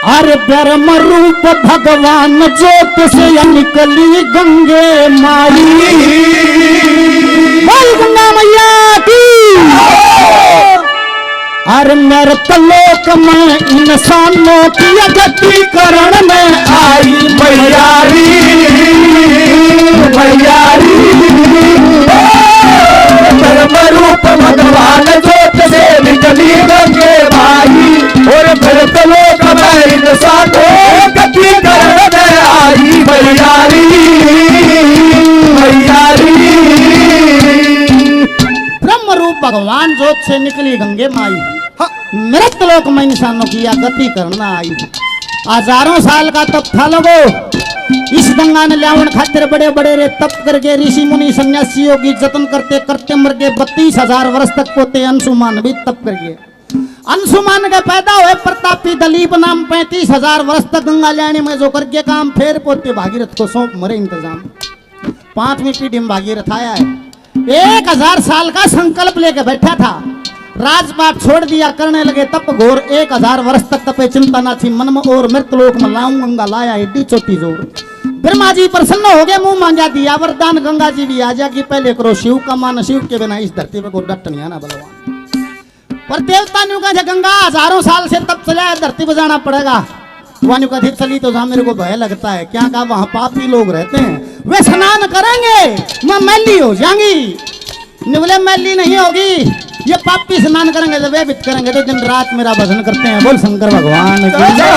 अरे ब्रह्म रूप भगवान ज्योत से निकली गंगे माई। बोल गंगा मैया की। अरे मेरे तलोक में इंसानों की गति करण में आई मैयारी मैयारी। ब्रह्म रूप भगवान ज्योत से निकली गंगे माई और मेरे तलोक में इंसानों की गति करण में आई मैयारी मैयारी। ब्रह्म रूप भगवान ज्योत से निकली गंगे माई मृतलोक में इंसानों की गति करना आई। हजारों साल का तप था लोगो। इस गंगा ने ल्यावन खातिर बड़े बड़े रे तप करके ऋषि मुनि सन्यासियों की जतन करते करते मर गए। 32,000 वर्ष तक पोते अंशुमान भी तप करके अंशुमान के पैदा हुए प्रतापी दलीप नाम 35,000 वर्ष तक गंगा ल्याणी में जो करके काम फेर पोते भागीरथ को सौंप मरे इंतजाम। 5वीं पीढ़ी में भागीरथ आया है। 1000 साल का संकल्प लेके बैठा था। राजपाट छोड़ दिया करने लगे तप घोर। 1000 वर्ष तक तपे चिंता ना थी मन में और मृतलोक में लाऊं गंगा लाया एडी चोटी जोर। ब्रह्मा जी प्रसन्न हो गए मुंह मांगा दिया वरदान गंगा जी भी आ जाएगी पहले करो शिव का मान शिव के बिना इस धरती पे को डट नहीं आना बलवान। पर देवता ने कहा गंगा हजारों साल से तप चला है धरती पे जाना पड़ेगा। वानी का चली तो जहाँ मेरे को भय लगता है क्या कहा वहां पापी लोग रहते हैं वे स्नान करेंगे मैं मैली हो जाऊंगी। बोले मैली नहीं होगी ये पापी स्नान करेंगे तो वे भी करेंगे तो दिन रात मेरा भजन करते हैं। बोल शंकर भगवान की जय।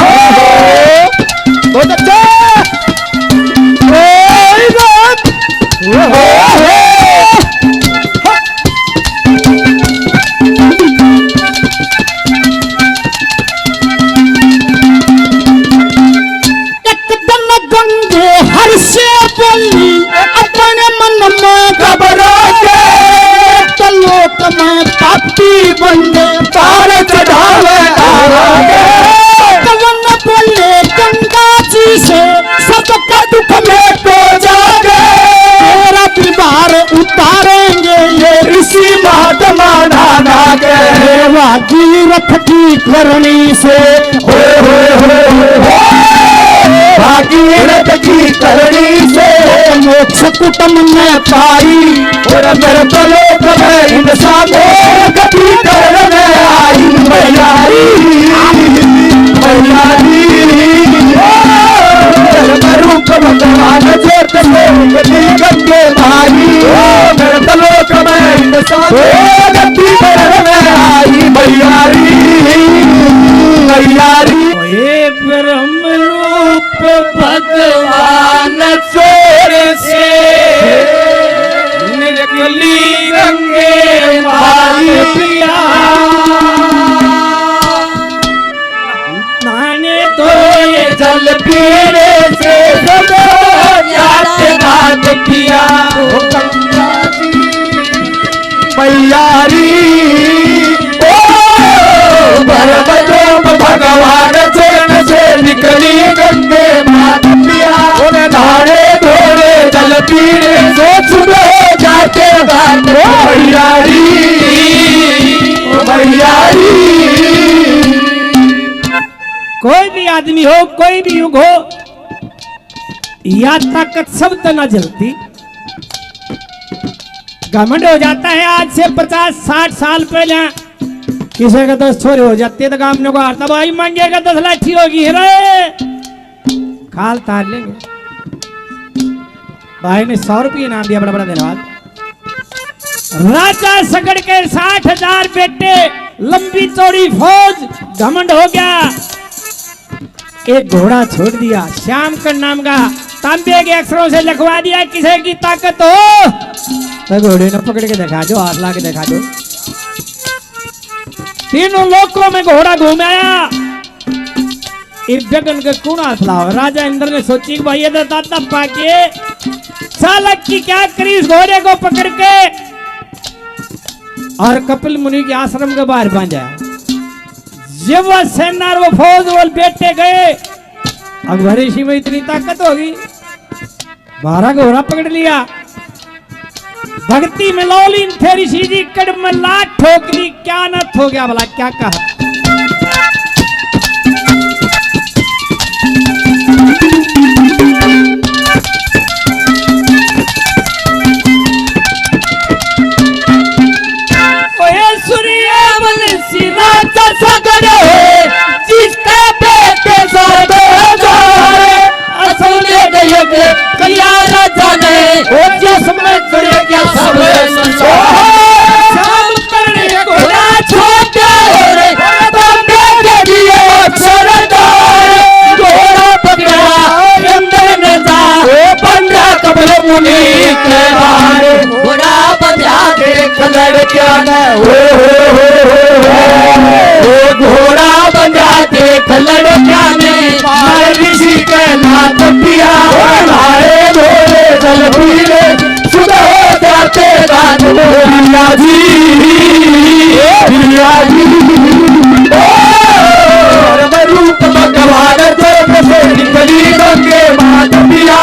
बहुत अच्छा। एकदम गंगे हर से बोली अपने मन में घबरा के लोक में पापी बंदे पार चढ़ावे आगे। कवन बोले गंगा जी से सबका दुख में तो जागे। तेरा दीवार उतारेंगे ये ऋषि महात्मा नागे। भागीरथ की करनी से भागीरथ की करनी से मोक्ष कुटुंब में पाई और मेरे तलोक में इंसानों गति करने आई मैयारी मैयारी। रूप भगवान ज्योत से निकली गंगे माई मेरे तलोक में इंसानों गति करने आई मैयारी मैयारी। ब्रह्म रूप भगवान चोर से निकली गंगे माई पिया नहाने तो ये जल पीने से नाथ पिया गंगा जी मैयारी। भगवान चरण से निकली गंगे मात पिया नहाने धोने जल पीने से सुबह जाते मैयारी मैयारी। कोई भी आदमी हो कोई भी युग हो या ताकत सब तो न जलती घमंड हो जाता है। आज से 50-60 साल पहले किसी का 10 छोरे हो जाते तो काम ने को हारता भाई मांगेगा 10 लाठी होगी रे खाल तार लेंगे। भाई ने 100 रुपये इनाम दिया बड़ा बड़ा धन्यवाद। राजा सगड़ के 60,000 बेटे लंबी चौड़ी फौज घमंड हो गया। एक घोड़ा छोड़ दिया श्याम का नाम का तांबे के अक्षरों से लिखवा दिया किसी की ताकत हो तो घोड़े ने पकड़ के दिखा दो हाथ ला के दिखा दो। तीनों लोकों में घोड़ा घूम आया। गगन के कुणा फलाव राजा इंद्र ने सोची कि भाई ये दादा पाके सालक की क्या करी इस घोड़े को पकड़ के और कपिल मुनि के आश्रम के बाहर बांधा। जब वह सेना और वो फौज वो बेटे गए अकबर ऋषि में इतनी ताकत होगी 12 घोड़ा पकड़ लिया। भक्ति में लौलीन थे ऋषि जी कड़ में लात ठोक दी क्या नत हो गया भला क्या कहा। मुनि के बारे घोड़ा बजा देख लड़किया ने घोड़ा बजा देख लड़किया ने ऋषि के नाथ पिया हारे भोले जल पीले सुबह हो जाते रात पिया जी रूप भगवान देव से निकली गंगे मात पिया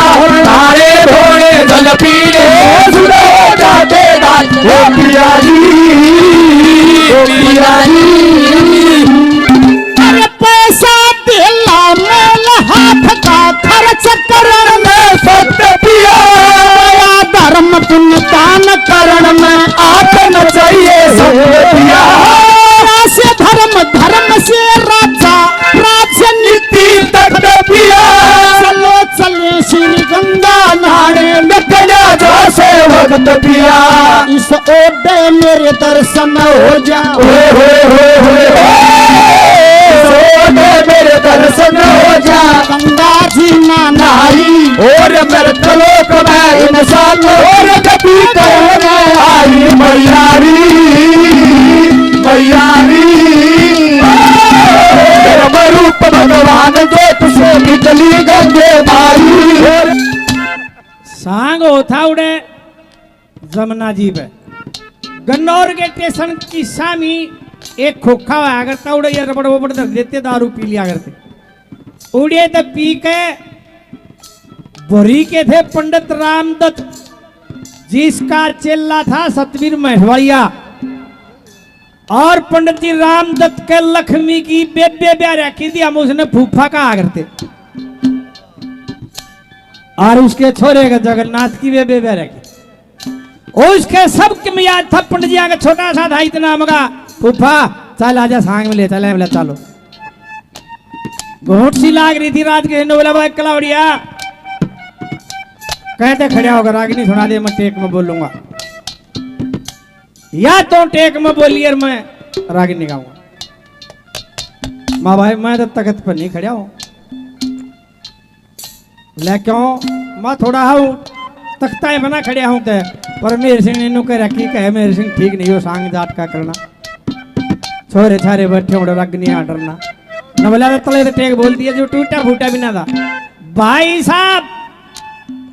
हारे भोले जल पीले सुबह हो जाते रात पिया जी पिया जी। अरे पैसा दिला मेल हाथ का खर्च करण में सत्य पिया धर्म पुण्य दान करण में आप न चाहिए सत्य पिया से धर्म से राजा राजनीति तक पिया चलो चले श्री गंगा नहाने गया जैसे भगत पिया इस ओडे मेरे दर्शन हो जा मेरे दर्शन हो जा गंगा जी नहाई और मृतलोक में इंसान और गति करने आई मैयारी मैयारी रूप भगवान जो तुझे निकली गंगे माई सांग होता उड़े जमुना जी पे गन्नौर के स्टेशन की सामी एक खोखा हुआ करता उड़े ये रबड़ वबड़ रख देते दारू पी लिया करते उड़े तो पी के भरी के थे पंडित रामदत्त जिसका चेला था सतवीर महवाड़िया और पंडित जी रामदत्त के लक्ष्मी की बेबे ब्याह रखी थी हम उसने फूफा कहा करते और उसके छोरे का जगन्नाथ की बेबे ब्याह रखी उसके सबके में याद था पंडित जी का छोटा सा था इतना मगा फूफा चल आजा सांग में ले चले बोला चलो घोट सी लाग रही थी रात के बोला भाई कलावड़िया कहते खड़ा होकर रागिनी सुना दे मैं टेक में बोलूंगा या तो टेक में बोलिए मैं रागिनी गाऊंगा माँ भाई मैं तो तख्त पर नहीं खड़ा हूं ले क्यों मैं थोड़ा हूं तख्ता बना खड़ा हूं ते पर मेरे सिंह ने कह रखी कहे मेरे सिंह ठीक नहीं हो सांग जाट का करना छोरे छारे बैठे उड़े रागिनी डरना न बोला तले तो टेक बोल दिया जो टूटा फूटा भी ना था भाई साहब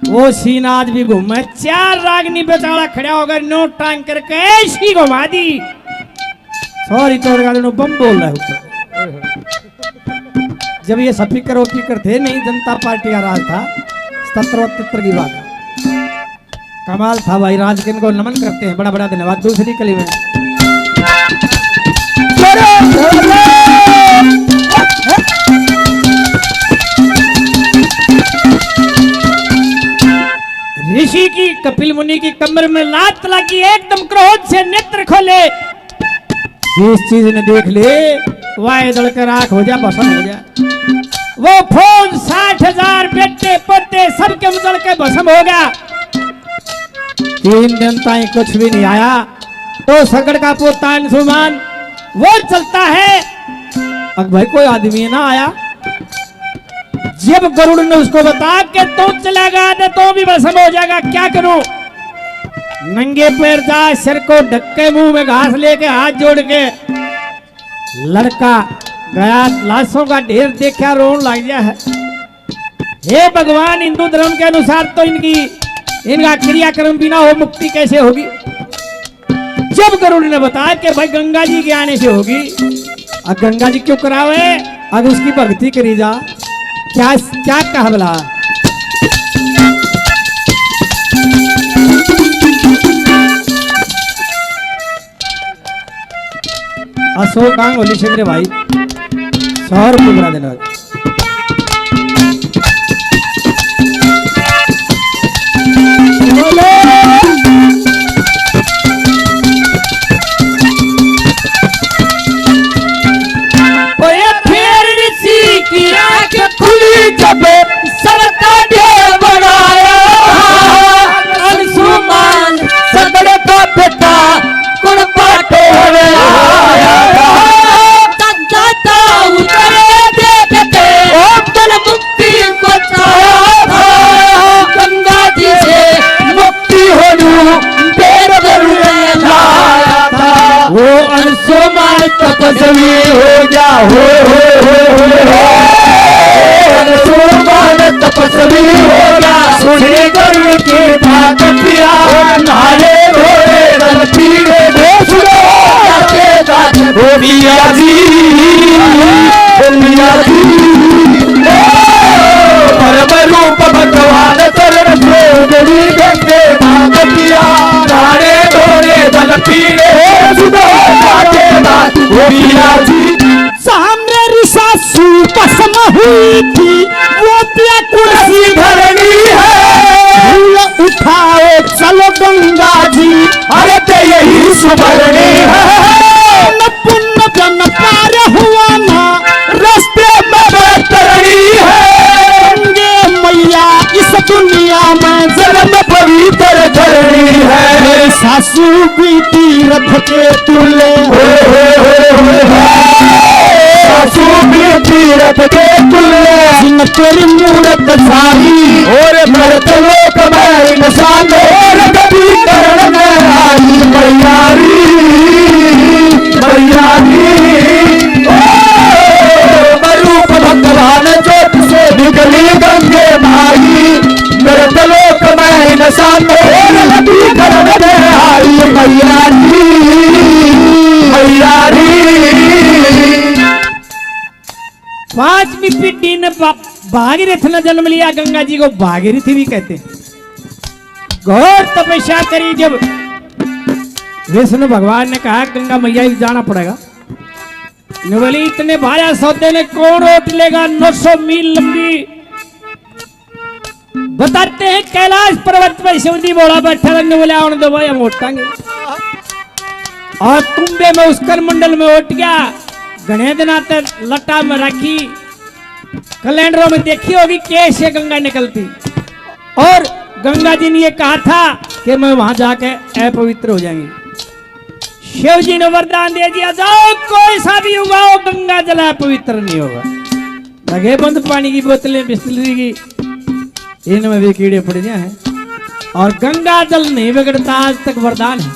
वो सीन आज भी घूमे चार रागनी बेचारा खड़ा होकर नो टांग करके ऐसी घुमा दी सॉरी तो बम बोल रहा है जब ये स्पीकर वपीकर थे नहीं जनता पार्टी का राज था 77 की बात कमाल था भाई राज के इनको नमन करते हैं बड़ा बड़ा धन्यवाद। दूसरी कली में ऋषि की कपिल मुनि की कमर में लात लगी एकदम क्रोध से नेत्र खोले जिस चीज ने देख ले वाह दलकर आंख हो जा भस्म हो जा वो फौज 60,000 बेटे पड़ते सबके उजड़ के भस्म हो गया 3 दिन तक कुछ भी नहीं आया तो सगड़ का पोता अंशुमान वो चलता है अब भाई कोई आदमी ना आया जब गरुड़ ने उसको बता के तो चलेगा तो भी भस्म हो जाएगा क्या करूं नंगे पैर जा सिर को ढक्के मुंह में घास लेके हाथ जोड़ के लड़का गया लाशों का ढेर देखा रोन लग गया है। हे भगवान हिंदू धर्म के अनुसार तो इनका क्रियाक्रम बिना हो मुक्ति कैसे होगी। जब गरुड़ ने बताया कि भाई गंगा जी के आने से होगी अब गंगा जी क्यों करावे अब उसकी भक्ति करी जा क्या क्या कहा बोला अशोक कांग होली चंद्र भाई 100 रुपये बना देना गंगा जी से तपस्वी हो गया हो सुरमान तपस्वी हो गया सुने कर्ण की बात पिया नारे घोड़े दल पीड़े सुनो जाते दात हो मिया जी परम रूप भगवान चरण गली गंगे बात पिया नारे घोड़े दल पीड़े सुनो जाते दात हो मिया जी सामने सासू पसम हुई थी वो पिया कुर्सी धरनी है भूल उठाओ चलो गंगा जी अरे ते यही सुभरनी है न पुण्य जन पार हुआ ना रास्ते में तरनी है गंगे मैया इस दुनिया में जन्म पवित्र धरनी है सासू भी तीरथ के तुले सासू भी तीरथ के तुल्य जिन तेरी मूरत सारी और मृत लोक में इंसान और गति करण में आई मैयारी रूप भगवान ज्योत से निकली गंगे माई मृत लोक में इंसान और गति करण में आई मैयारी पांचवी पीढ़ी ने भागीरथ ने जन्म लिया। गंगा जी को भागीरथ भी कहते हैं। घोर तपस्या करी जब विष्णु भगवान ने कहा गंगा मैया ही जाना पड़ेगा। ने बोली इतने भाया सौदे ने कौन रोट लेगा 900 मील लंबी। बताते हैं कैलाश पर्वत पर शिवजी बोला बैठा रखने बोले आने दो भाई हम उठाएंगे। और तुम्बे में उसकर मंडल में उठ गया। गणेश नाथ लटा में रखी कैलेंडरों में देखी होगी कैसे गंगा निकलती। और गंगा जी ने ये कहा था कि मैं वहां जाके अपवित्र हो जाएंगे। शिव जी ने वरदान दे दिया जाओ कोई सा भी उगाओ गंगा जल अपवित्र नहीं होगा। लगे बंद पानी की बोतलें बिस्लरी की इनमें भी कीड़े पड़ गए हैं और गंगा जल नहीं बिगड़ता आज तक वरदान है।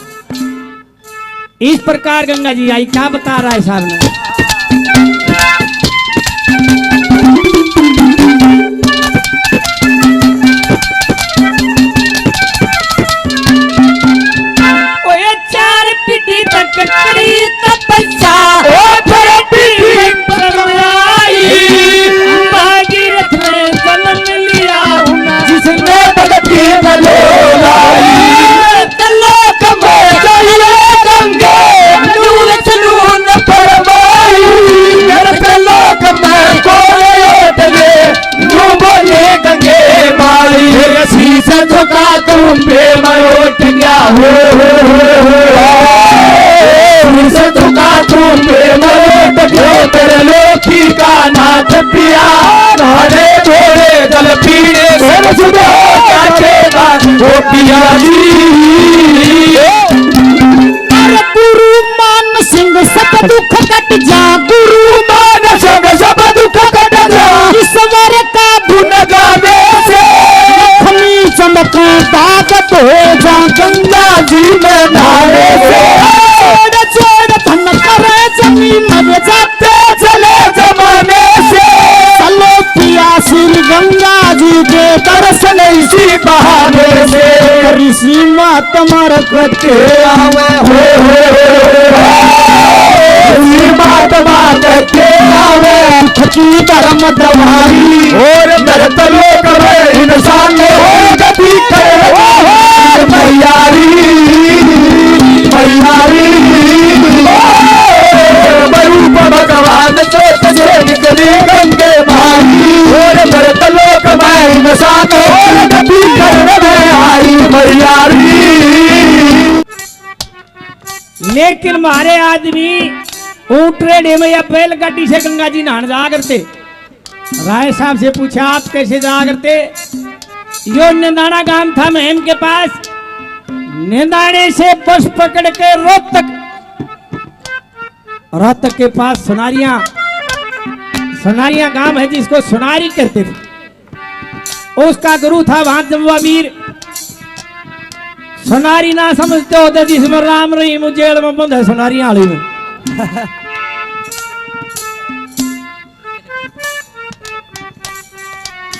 इस प्रकार गंगा जी आई क्या बता रहा है साहब ने। भागीरथ ने जन्म लिया जिसने भक्ति तुम पे मैं उठ गया तुम पे मैं उठ गया तेरे लोकी का नाथ पिया नारे थोड़े जल पीने वो पिया गुरु मान सिंह सब दुख कट जा गुरु मान सिंह सब दुख कट जा ईश्वर का गुण गाने से खमी चमक ताकत हो जा गंगा जी में नहाने से छोड़ धन करे जमीन मर जाते चले जमाने से चलो पिया श्री गंगा जी के दर्शन इसी बहाने से ऋषि मात मर के आवे महात्मा के आवे की धर्म दवाई और मृत लोक में इंसान ने गति करे मैयारी रूप भगवान चोट से निकली गंगे माई और मृत लोक में इंसान और गति करे आई मैयारी। लेकिन हमारे आदमी ऊंट रेडे में या बैलगाड़ी से गंगा जी नहाने जा करते। राय साहब से पूछा आप कैसे जा करते। यो निंदाना गांव था महम के पास। निंदाने से बस पकड़ के रोहतक के पास सोनारियां गांव है जिसको सोनारी कहते थे। उसका गुरु था वहां जम्वावीर। सोनारी ना समझते होते जिसमें राम रहीम जेल में बंद है सोनारियां आली में।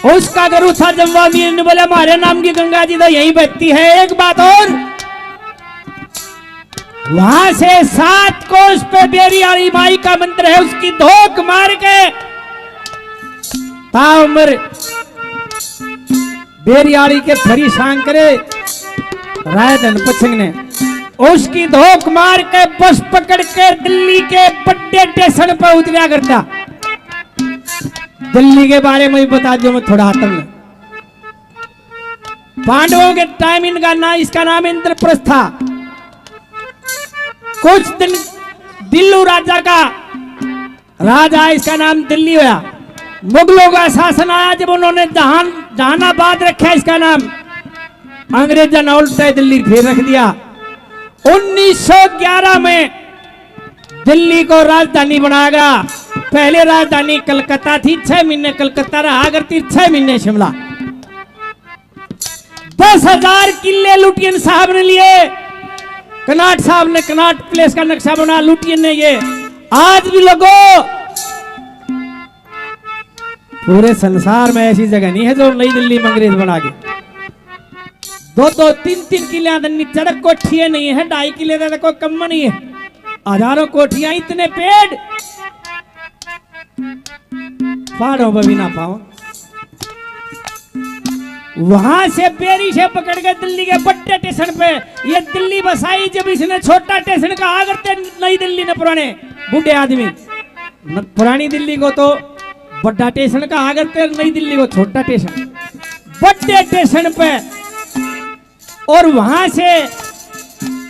उसका गुरु था जम्वामीर ने बोला हमारे नाम की गंगा जी तो यही बहती है। एक बात और, वहां से 7 कोस पे बेरियाली माई का मंदिर है, उसकी धोख मार के ताउमर बेरियाली के फरी सांग करे रायधन पछंग ने उसकी धोख मार के बस पकड़ के दिल्ली के बड़े स्टेशन पर उतरा करता। दिल्ली के बारे में भी बता दो मैं थोड़ा तुमने। पांडवों के टाइम इनका नाम, इसका नाम इंद्रप्रस्थ था। कुछ दिन दिल्लू राजा का राजा, इसका नाम दिल्ली हुआ। मुगलों का शासन आया जब उन्होंने जहानाबाद रखा, इसका नाम अंग्रेजों ने उल्टा दिल्ली फिर रख दिया। 1911 में दिल्ली को राजधानी बनाया गया। पहले राजधानी कलकत्ता थी, 6 महीने कलकत्ता रहा करती, 6 महीने शिमला। 10,000 किले लुटियन साहब ने लिए। कनाट साहब ने कनाट प्लेस का नक्शा बना, लुटियन ने ये। आज भी लोगों पूरे संसार में ऐसी जगह नहीं है जो नई दिल्ली में अंग्रेज बना के 2-2, 3-3 किले चढ़क कोठियां नहीं है, 2.5 किले का कोई कम नहीं है, हजारों कोठियां, इतने पेड़ पहाड़ों पर भी ना पाओ। वहां से बेरी से पकड़ के दिल्ली के बड़े स्टेशन पे ये दिल्ली बसाई। जब इसने छोटा स्टेशन कहा करते नई दिल्ली ने, पुराने बूढ़े आदमी पुरानी दिल्ली को तो बड़ा स्टेशन कहा करते, नई दिल्ली को छोटा स्टेशन, बड़े स्टेशन पे। और वहां से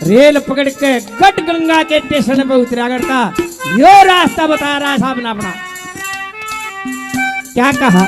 रेल पकड़ के गढ़ गंगा के स्टेशन पे उतरा करता। यो रास्ता बता रहा है साहब ने अपना। क्या कहा?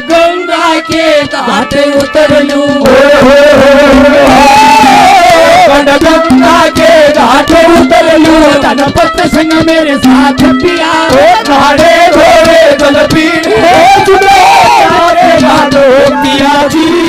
गंगा के घाट उतर लूं, गंगा के घाट उतर लूं, धनपत संग मेरे साथ पिया, नाड़े घोड़े जल पी पिया जी।